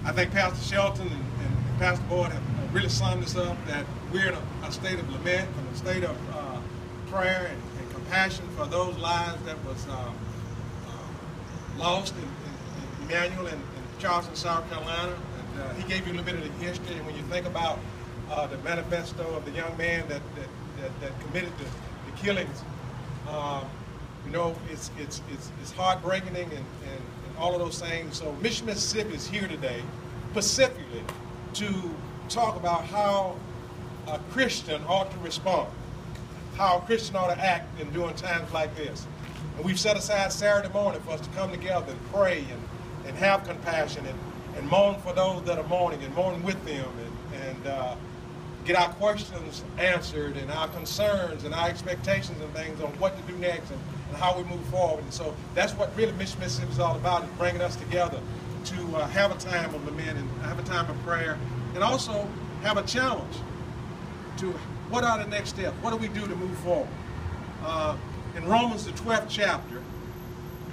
I think Pastor Shelton and Pastor Boyd have really summed this up, that we're in a state of lament and a state of prayer and compassion for those lives that was lost in Emmanuel and Charleston, South Carolina. And he gave you a little bit of the history, and when you think about the manifesto of the young man that committed the killings, you know, it's heartbreaking and all of those things. So Mission Mississippi is here today specifically to talk about how a Christian ought to respond, how a Christian ought to act in during times like this. And we've set aside Saturday morning for us to come together and pray and have compassion and mourn for those that are mourning and mourn with them and get our questions answered and our concerns and our expectations and things on what to do next and how we move forward. And so that's what really Mission Mississippi is all about, is bringing us together to have a time of lament and have a time of prayer, and also have a challenge to what are the next steps? What do we do to move forward? In Romans, the 12th chapter,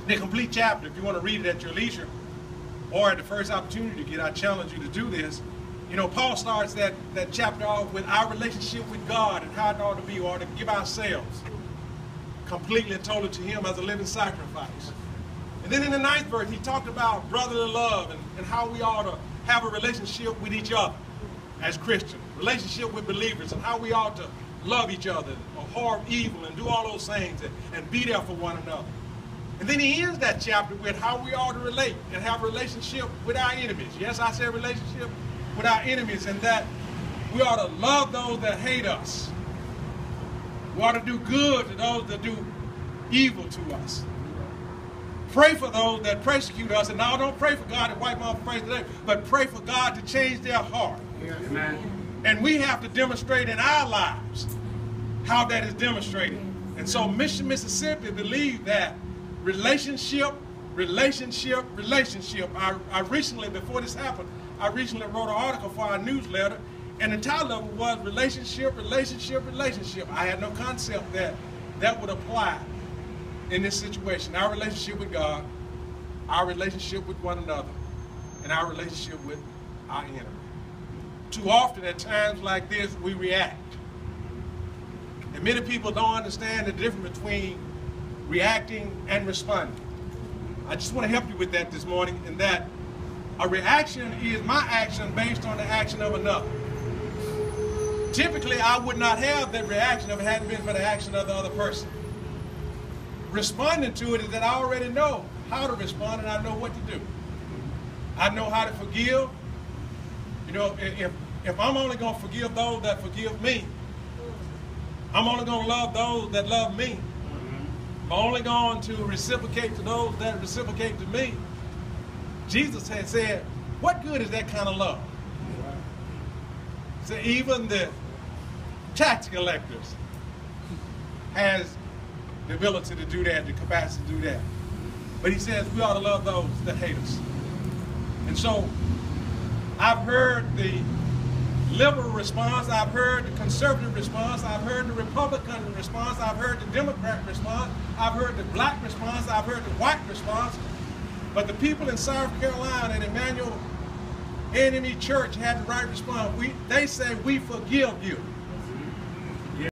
the complete chapter, if you want to read it at your leisure or at the first opportunity to get, I challenge you to do this. You know, Paul starts that chapter off with our relationship with God and how it ought to be, or to give ourselves completely and totally to Him as a living sacrifice. And then in the 9th verse, he talked about brotherly love and how we ought to have a relationship with each other as Christians, relationship with believers, and how we ought to love each other, abhor evil, and do all those things, and be there for one another. And then he ends that chapter with how we ought to relate and have a relationship with our enemies. Yes, I said relationship with our enemies, and that we ought to love those that hate us. We ought to do good to those that do evil to us. Pray for those that persecute us. And now don't pray for God to wipe off the face today, but pray for God to change their heart. Amen. And we have to demonstrate in our lives how that is demonstrated. And so Mission Mississippi believes that relationship. I recently, before this happened, I recently wrote an article for our newsletter, and the title of it was relationship. I had no concept that would apply in this situation. Our relationship with God, our relationship with one another, and our relationship with our enemy. Too often at times like this, we react. And many people don't understand the difference between reacting and responding. I just want to help you with that this morning, in that a reaction is my action based on the action of another. Typically, I would not have that reaction if it hadn't been for the action of the other person. Responding to it is that I already know how to respond and I know what to do. I know how to forgive. You know, if I'm only going to forgive those that forgive me, I'm only going to love those that love me. I'm only going to reciprocate to those that reciprocate to me. Jesus had said, what good is that kind of love? So even the tax collectors has the ability to do that, the capacity to do that. But he says we ought to love those that hate us. And so I've heard the liberal response, I've heard the conservative response, I've heard the Republican response, I've heard the Democrat response, I've heard the black response, I've heard the white response. But the people in South Carolina and Emmanuel Enemy Church had the right response. They say, we forgive you.